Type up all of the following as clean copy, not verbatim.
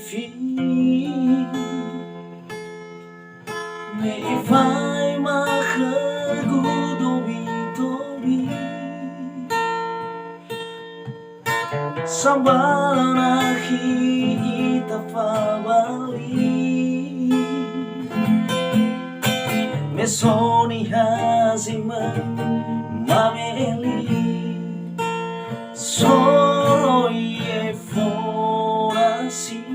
fangifi me vai mahagudobi-dobi sambil nahi itafawali mesoni hazima mameli solo e fonasi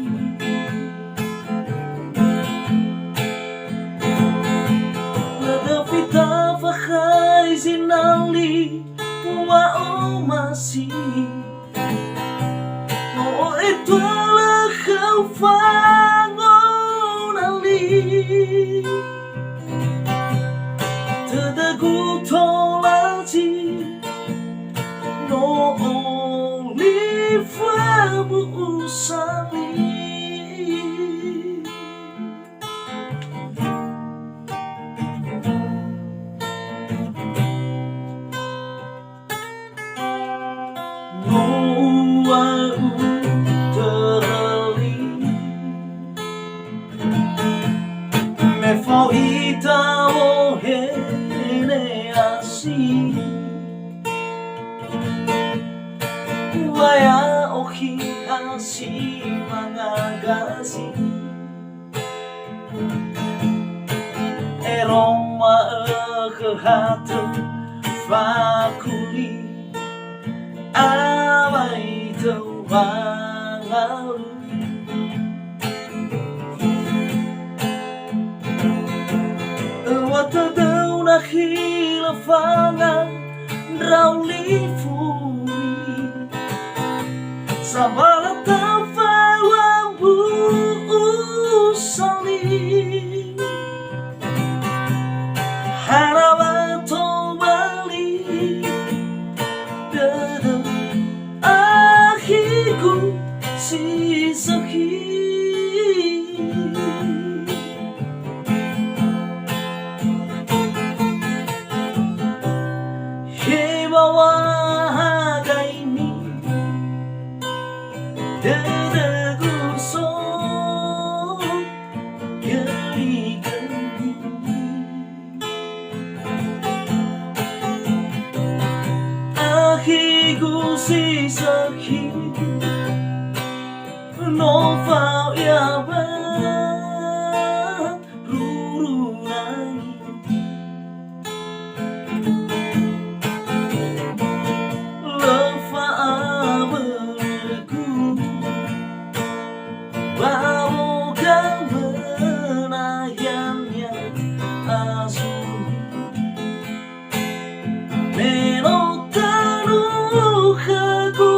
ladafita fakhay zinali wa omasi no ito lakau fangonali tadagu tolaji no only famu usali no wa terali me faita o hene asi waya oki hasi mangagasi eroma kehatu fakuli awai tewangalu watadau nakhila fanga rauli furi sabala tafawambu usali harawato bali dada akhiku si sakhi no vào ya ba rurunai lefa berku bawa kemenangannya azul menotanu aku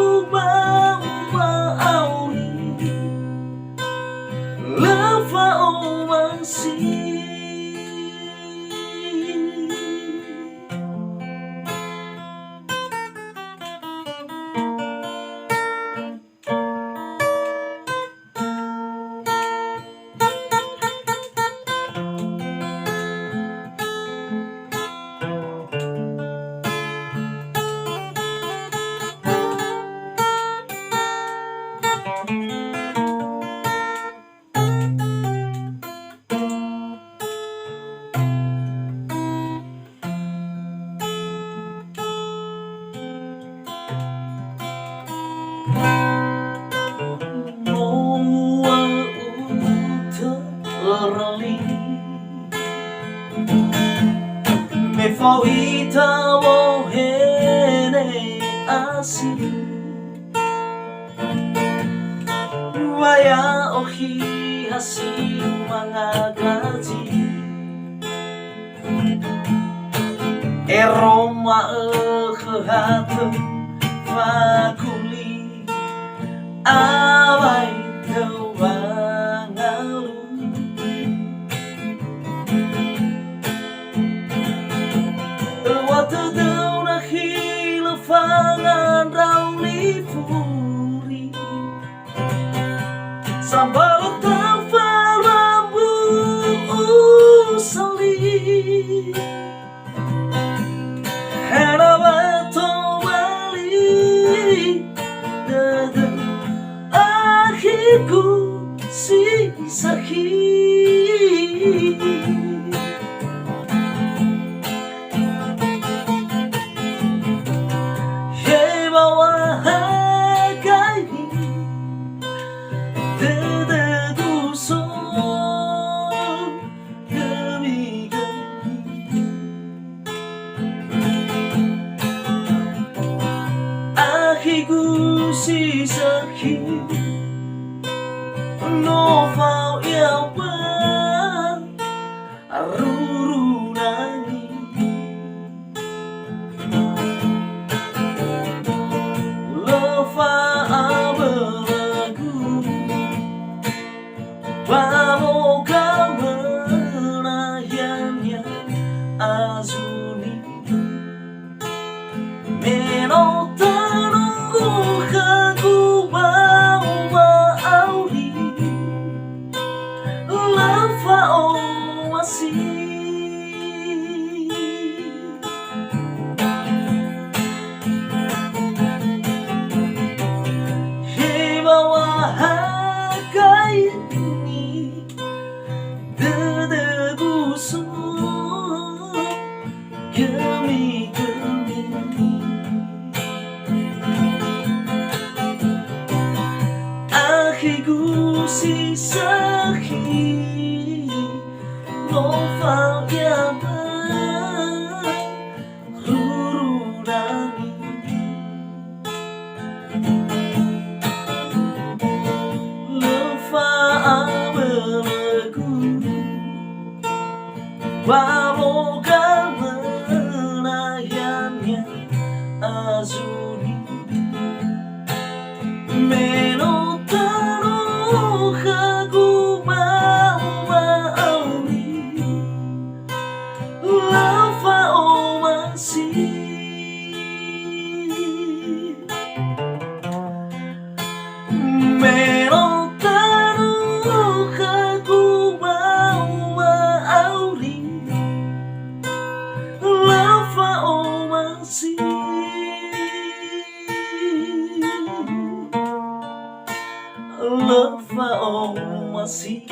me faita wo hene asi waya ohi hasi mangagaji eroma kehatu fakuli awai tewangalu watadau nakhila fangan rauli furi sambal tafawambu usali harawato bali dada akhirku sakit. Hei bawagai dedeguso gemi-gemi, ahiku si sakit no fao yêu quên ruru nani lo fa abelagu vamo kamanayanya azuni menotano kagu bawa auri lava ou assim. Hibawahagai ini dedeguso gemi-gemi, ahiku si sakit no fao yang berurunani, lefa abelagu wamoga menayanya azuni menotano kagu bawa auri lava ou masih. Menotano kagu bawa auri lava ou masih. Lava ou masih.